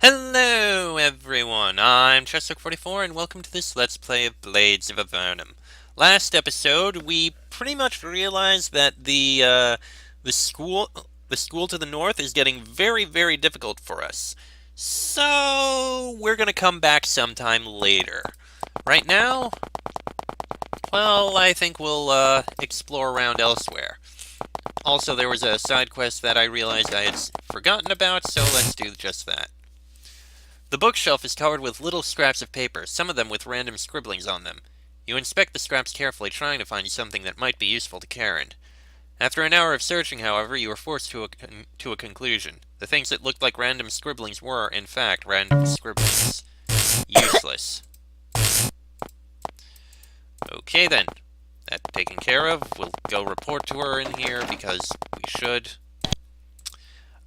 Hello everyone, I'm Chester44 and welcome to this Let's Play of Blades of Avernum. Last episode, we pretty much realized that the school the school to the north is getting very, very difficult for us. So we're gonna come back sometime later. Right now, well, I think we'll explore around elsewhere. Also, there was a side quest that I realized I had forgotten about, so let's do just that. The bookshelf is covered with little scraps of paper, some of them with random scribblings on them. You inspect the scraps carefully, trying to find something that might be useful to Karen. After an hour of searching, however, you are forced to a conclusion. The things that looked like random scribblings were, in fact, random scribblings. Useless. Okay then. That taken care of. We'll go report to her in here, because we should.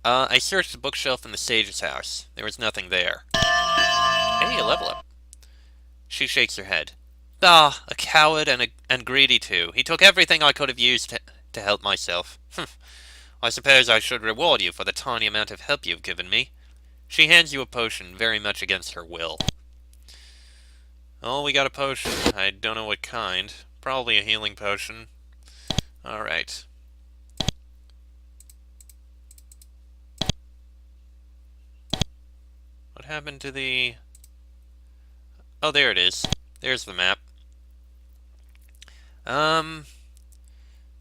I searched the bookshelf in the sage's house. There was nothing there. Hey, a level up. She shakes her head. Ah, a coward and greedy too. He took everything I could have used to help myself. I suppose I should reward you for the tiny amount of help you've given me. She hands you a potion, very much against her will. Oh, we got a potion. I don't know what kind. Probably a healing potion. Alright. What happened to the... Oh, there it is. There's the map.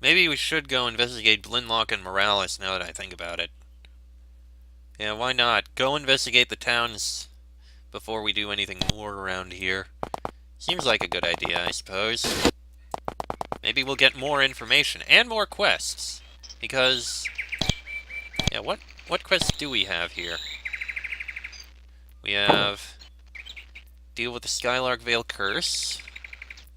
Maybe we should go investigate Blinlock and Morales now that I think about it. Yeah, why not? Go investigate the towns before we do anything more around here. Seems like a good idea, I suppose. Maybe we'll get more information and more quests. Because... yeah, what quests do we have here? We have... deal with the Skylark Veil Curse,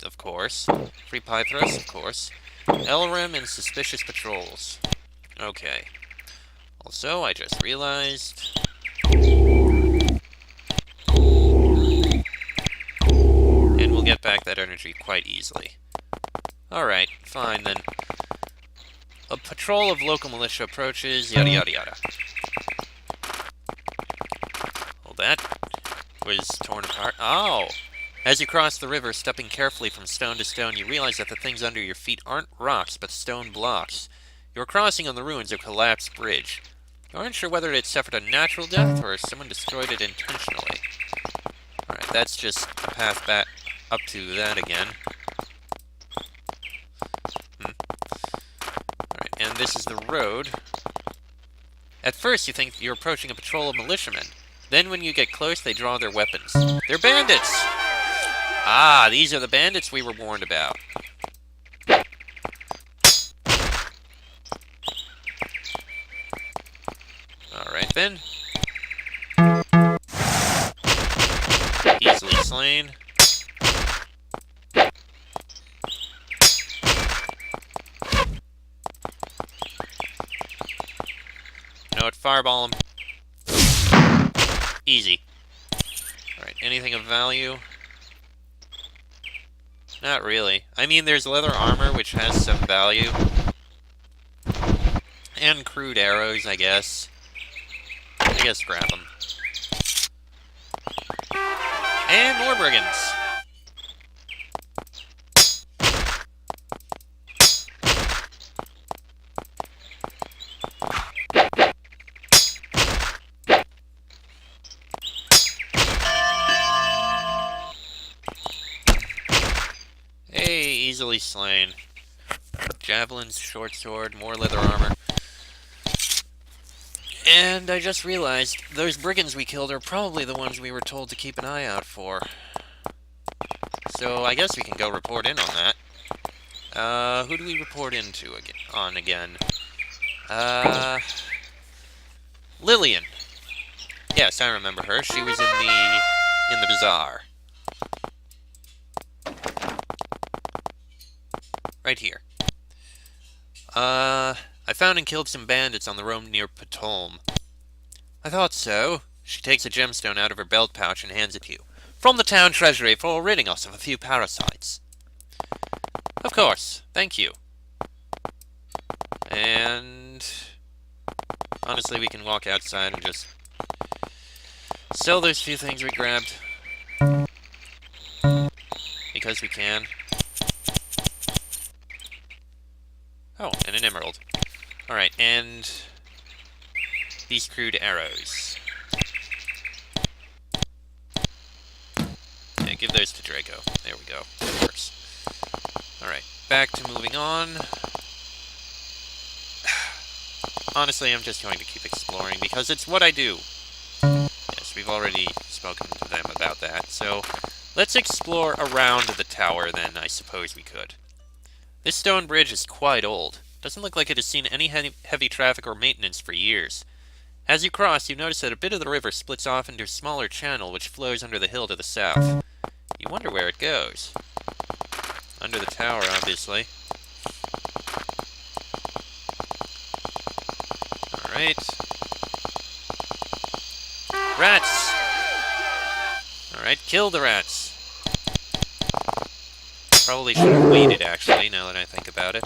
of course. Free Pie Thrust, of course. Elrim and Suspicious Patrols. Okay. Also, I just realized... and we'll get back that energy quite easily. Alright, fine then. A patrol of local militia approaches, yada yada yada. Well, that was torn apart. Oh! As you cross the river, stepping carefully from stone to stone, you realize that the things under your feet aren't rocks, but stone blocks. You're crossing on the ruins of a collapsed bridge. You aren't sure whether it suffered a natural death, or someone destroyed it intentionally. Alright, that's just a path back up to that again. Alright, and this is the road. At first, you think you're approaching a patrol of militiamen. Then when you get close, they draw their weapons. They're bandits! Ah, these are the bandits we were warned about. Alright then. Easily slain. You know what? Fireball them. Easy. Alright, anything of value? Not really. I mean, there's leather armor, which has some value. And crude arrows, I guess. I guess grab them. And more brigands! Hey, easily slain. Javelins, short sword, more leather armor. And I just realized, those brigands we killed are probably the ones we were told to keep an eye out for. So I guess we can go report in on that. Who do we report into again? Lillian. Yes, I remember her. She was in the bazaar. Right here. I found and killed some bandits on the road near Patolm. I thought so. She takes a gemstone out of her belt pouch and hands it to you. From the town treasury for ridding us of a few parasites. Of course. Thank you. And... honestly, we can walk outside and just sell those few things we grabbed. Because we can. Oh, and an emerald. Alright, and these crude arrows. Yeah, give those to Draco. There we go. That works. Alright, back to moving on. Honestly, I'm just going to keep exploring because it's what I do. Yes, we've already spoken to them about that, so let's explore around the tower then, I suppose we could. This stone bridge is quite old. Doesn't look like it has seen any heavy traffic or maintenance for years. As you cross, you notice that a bit of the river splits off into a smaller channel which flows under the hill to the south. You wonder where it goes. Under the tower, obviously. Alright. Rats! Alright, kill the rats. Probably should have waited, actually, now that I think about it.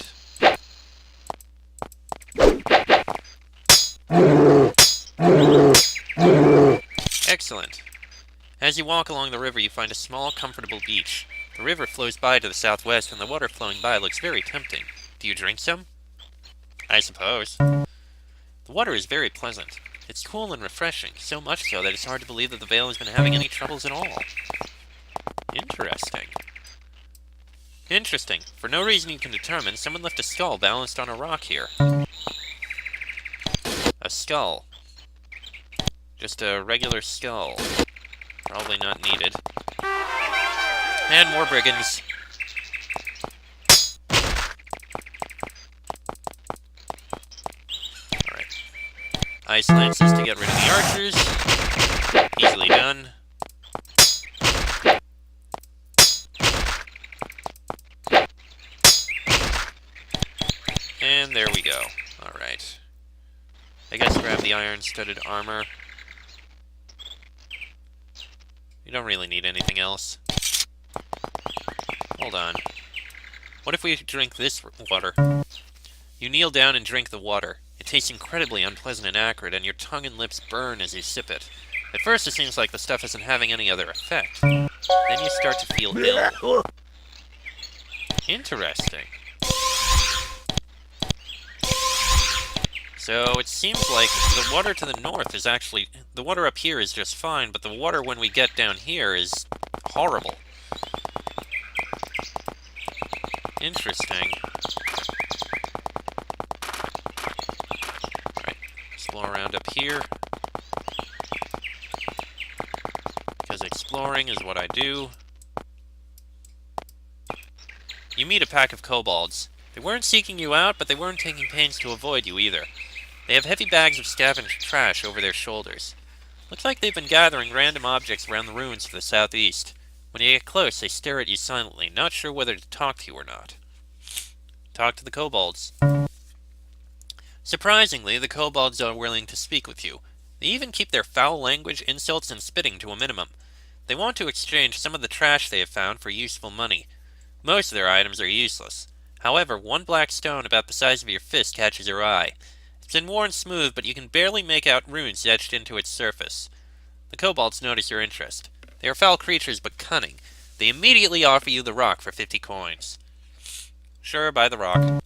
Excellent. As you walk along the river, you find a small, comfortable beach. The river flows by to the southwest, and the water flowing by looks very tempting. Do you drink some? I suppose. The water is very pleasant. It's cool and refreshing, so much so that it's hard to believe that the Vale has been having any troubles at all. Interesting. Interesting. For no reason you can determine, someone left a skull balanced on a rock here. A skull. Just a regular skull. Probably not needed. And more brigands. Alright. Ice lances to get rid of the archers. Easily done. And there we go. Alright. I guess grab the iron-studded armor. You don't really need anything else. Hold on. What if we drink this water? You kneel down and drink the water. It tastes incredibly unpleasant and acrid, and your tongue and lips burn as you sip it. At first it seems like the stuff isn't having any other effect. Then you start to feel ill. Interesting. So it seems like the water to the north is actually... The water up here is just fine, but the water when we get down here is horrible. Interesting. Alright, explore around up here. Because exploring is what I do. You meet a pack of kobolds. They weren't seeking you out, but they weren't taking pains to avoid you either. They have heavy bags of scavenged trash over their shoulders. Looks like they've been gathering random objects around the ruins to the southeast. When you get close, they stare at you silently, not sure whether to talk to you or not. Talk to the kobolds. Surprisingly, the kobolds are willing to speak with you. They even keep their foul language, insults, and spitting to a minimum. They want to exchange some of the trash they have found for useful money. Most of their items are useless. However, one black stone about the size of your fist catches your eye. It's been worn smooth, but you can barely make out runes etched into its surface. The kobolds notice your interest. They are foul creatures, but cunning. They immediately offer you the rock for 50 coins. Sure, buy the rock.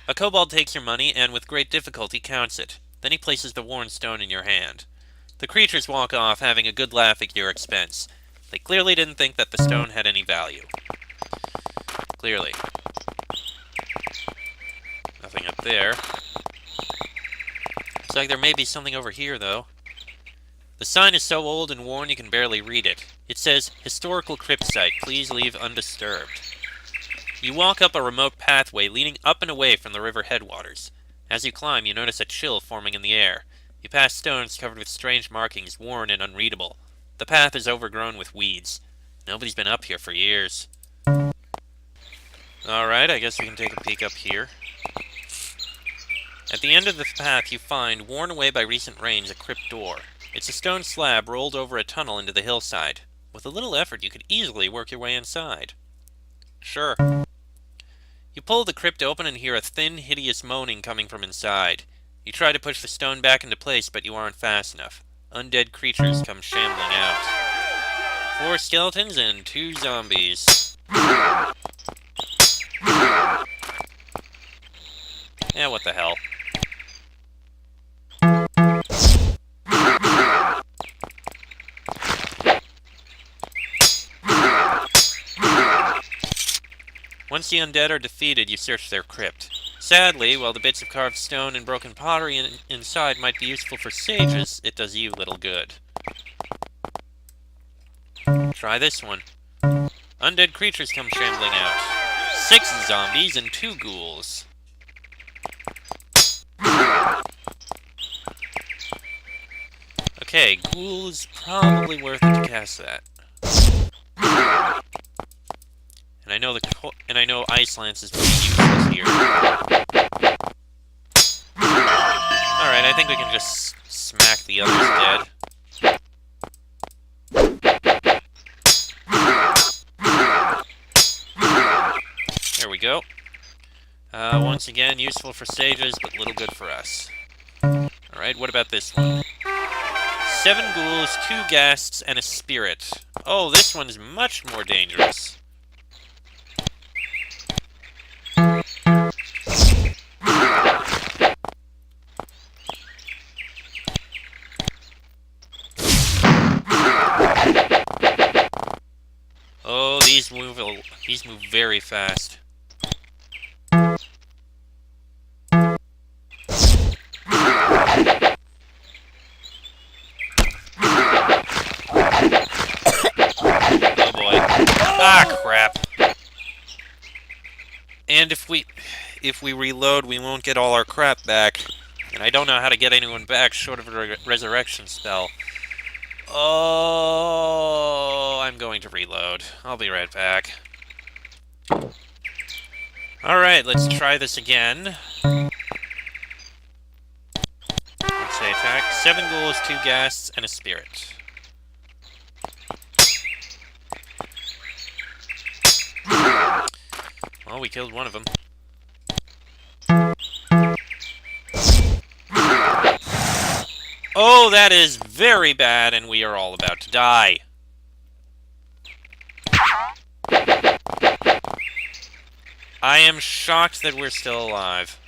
A kobold takes your money, and with great difficulty counts it. Then he places the worn stone in your hand. The creatures walk off, having a good laugh at your expense. They clearly didn't think that the stone had any value. Clearly. Nothing up there. Looks like there may be something over here, though. The sign is so old and worn you can barely read it. It says, "Historical crypt site. Please leave undisturbed." You walk up a remote pathway leading up and away from the river headwaters. As you climb, you notice a chill forming in the air. You pass stones covered with strange markings, worn and unreadable. The path is overgrown with weeds. Nobody's been up here for years. Alright, I guess we can take a peek up here. At the end of the path you find, worn away by recent rains, a crypt door. It's a stone slab rolled over a tunnel into the hillside. With a little effort, you could easily work your way inside. Sure. You pull the crypt open and hear a thin, hideous moaning coming from inside. You try to push the stone back into place, but you aren't fast enough. Undead creatures come shambling out. 4 skeletons and 2 zombies. Yeah, what the hell. Once the undead are defeated, you search their crypt. Sadly, while the bits of carved stone and broken pottery inside might be useful for sages, it does you little good. Try this one. Undead creatures come shambling out. 6 zombies and 2 ghouls. Okay, ghouls probably worth it to cast that. And I know Ice Lance is pretty useless here. Alright, I think we can just smack the others dead. There we go. Once again, useful for sages, but little good for us. Alright, what about this one? 7 ghouls, 2 ghasts, and a spirit. Oh, this one's much more dangerous. Oh, these move very fast. Oh boy. Ah, crap. And if we reload, we won't get all our crap back. And I don't know how to get anyone back short of a resurrection spell. Oh, I'm going to reload. I'll be right back. Alright, let's try this again. Let's say attack. 7 ghouls, 2 ghasts, and a spirit. Well, we killed one of them. Oh, that is very bad, and we are all about to die. I am shocked that we're still alive.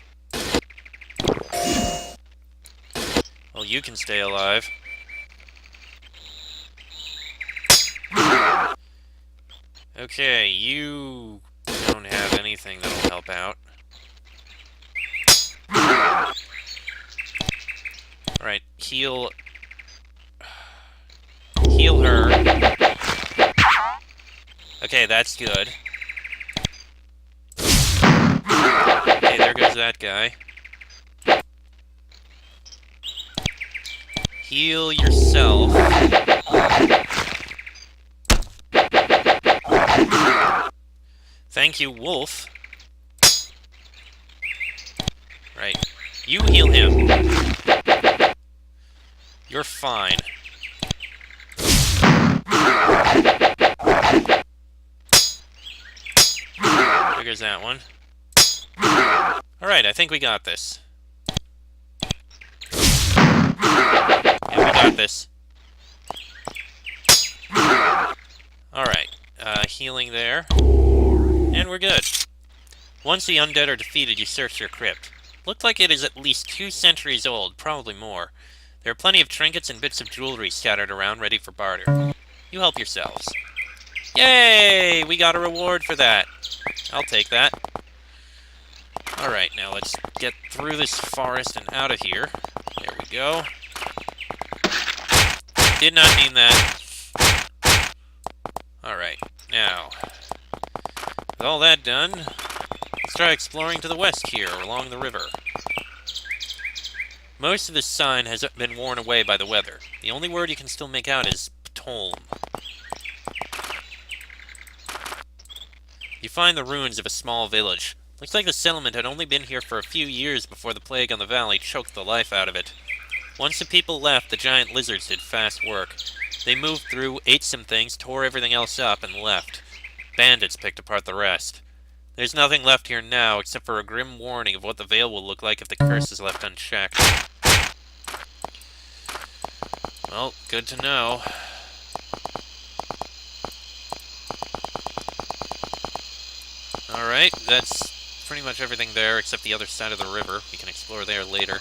Well, you can stay alive. Okay, you don't have anything that'll help out. Alright, heal her. Okay, that's good. Okay, there goes that guy. Heal yourself. Thank you, Wolf. Right. You heal him. You're fine. There goes that one. Alright, I think we got this. Yeah, we got this. Alright, healing there. And we're good. Once the undead are defeated, you search your crypt. Looked like it is at least 2 centuries old, probably more. There are plenty of trinkets and bits of jewelry scattered around, ready for barter. You help yourselves. Yay! We got a reward for that. I'll take that. Alright, now let's get through this forest and out of here. There we go. Did not mean that. Alright, now, with all that done, let's try exploring to the west here, along the river. Most of this sign has been worn away by the weather. The only word you can still make out is Ptolm. You find the ruins of a small village. Looks like the settlement had only been here for a few years before the plague on the valley choked the life out of it. Once the people left, the giant lizards did fast work. They moved through, ate some things, tore everything else up, and left. Bandits picked apart the rest. There's nothing left here now, except for a grim warning of what the Vale will look like if the curse is left unchecked. Well, good to know. Alright, that's pretty much everything there except the other side of the river. We can explore there later.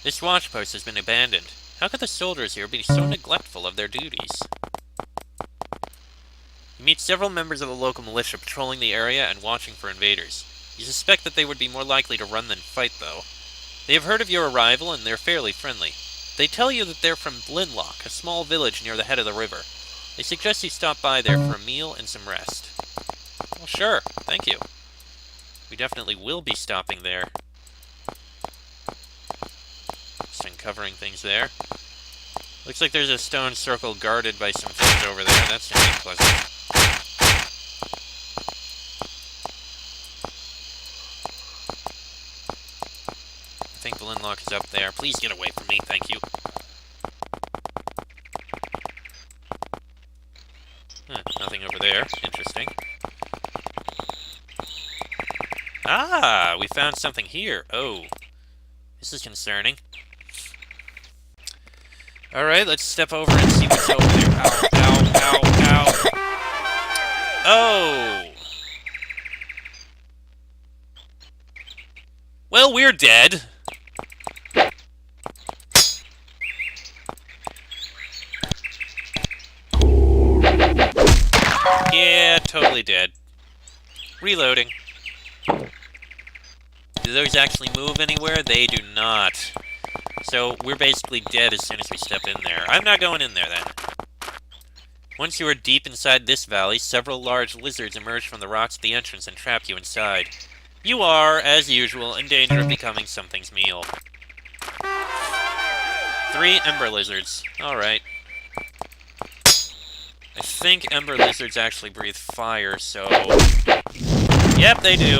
This watch post has been abandoned. How could the soldiers here be so neglectful of their duties? You meet several members of the local militia patrolling the area and watching for invaders. You suspect that they would be more likely to run than fight, though. They have heard of your arrival, and they're fairly friendly. They tell you that they're from Blinlock, a small village near the head of the river. They suggest you stop by there for a meal and some rest. Well, sure. Thank you. We definitely will be stopping there. Just uncovering things there. Looks like there's a stone circle guarded by some things over there. That's gonna be pleasant. I think the Linlock is up there. Please get away from me, thank you. Nothing over there. Interesting. Ah, we found something here. Oh, this is concerning. Alright, let's step over and see what's over there. Ow, ow, ow, ow. Oh! Well, we're dead. Yeah, totally dead. Reloading. Do those actually move anywhere? They do not. So, we're basically dead as soon as we step in there. I'm not going in there, then. Once you are deep inside this valley, several large lizards emerge from the rocks at the entrance and trap you inside. You are, as usual, in danger of becoming something's meal. 3 ember lizards. Alright. I think ember lizards actually breathe fire, so... Yep, they do.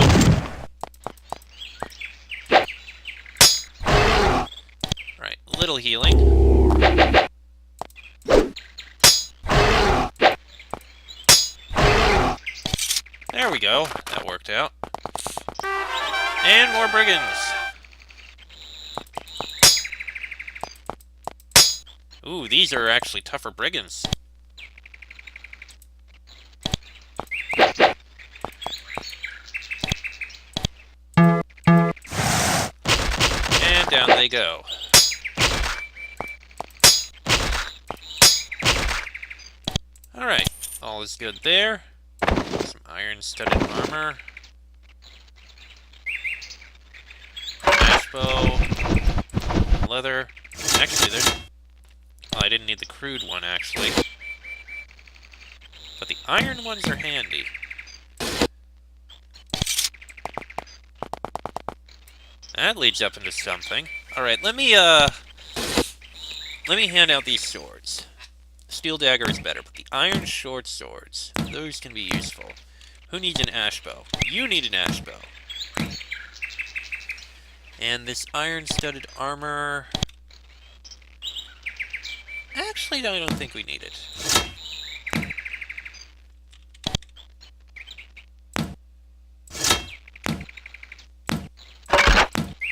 Right, little healing. There we go. That worked out. And more brigands. Ooh, these are actually tougher brigands. And down they go. Alright, all is good there. Some iron-studded armor. Ash bow. Leather. Actually, there's... Oh, I didn't need the crude one, actually. But the iron ones are handy. That leads up into something. Alright, let me hand out these swords. Steel dagger is better, but the iron short swords, those can be useful. Who needs an ash bow? You need an ash bow. And this iron-studded armor... Actually, no, I don't think we need it.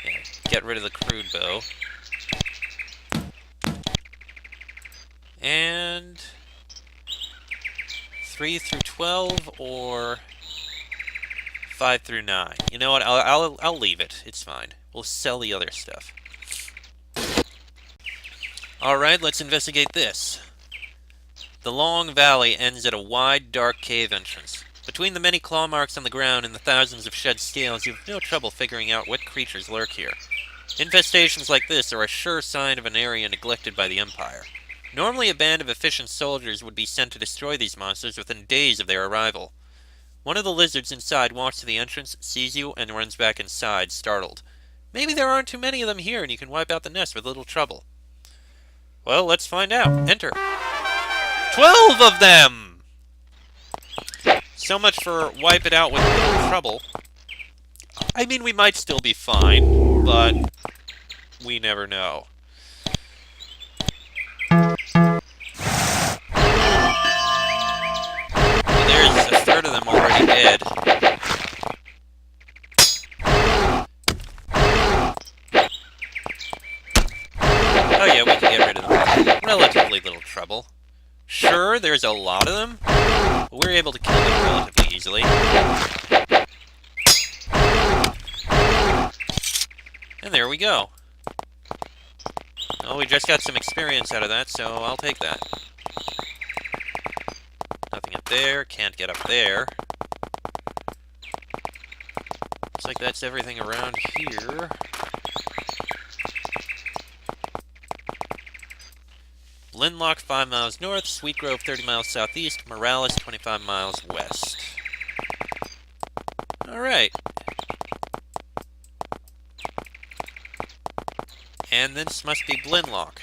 Yeah, get rid of the crude bow. And 3 through 12 or 5 through 9. You know what? I'll leave it. It's fine. We'll sell the other stuff. All right, let's investigate this. The long valley ends at a wide, dark cave entrance. Between the many claw marks on the ground and the thousands of shed scales, you have no trouble figuring out what creatures lurk here. Infestations like this are a sure sign of an area neglected by the Empire. Normally, a band of efficient soldiers would be sent to destroy these monsters within days of their arrival. One of the lizards inside walks to the entrance, sees you, and runs back inside, startled. Maybe there aren't too many of them here, and you can wipe out the nest with little trouble. Well, let's find out. Enter. 12 of them! So much for wipe it out with little trouble. I mean, we might still be fine, but we never know. There's a third of them already dead. Oh yeah, we can get rid of them. trouble. Sure, there's a lot of them, but we're able to kill them relatively easily. And there we go. Well, we just got some experience out of that, so I'll take that. Nothing up there, can't get up there. Looks like that's everything around here. Blindlock 5 miles north, Sweet Grove 30 miles southeast, Morales 25 miles west. Alright. And this must be Blindlock.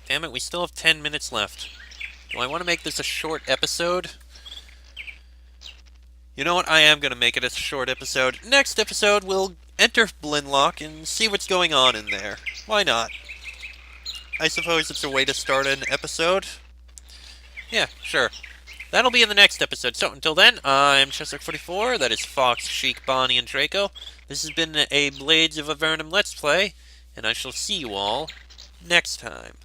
Damn it, we still have 10 minutes left. Do I want to make this a short episode? You know what, I am going to make it a short episode. Next episode, we'll enter Blindlock and see what's going on in there. Why not? I suppose it's a way to start an episode. Yeah, sure. That'll be in the next episode. So, until then, I'm Chester44, that is Fox, Sheik, Bonnie, and Draco. This has been a Blades of Avernum Let's Play, and I shall see you all next time.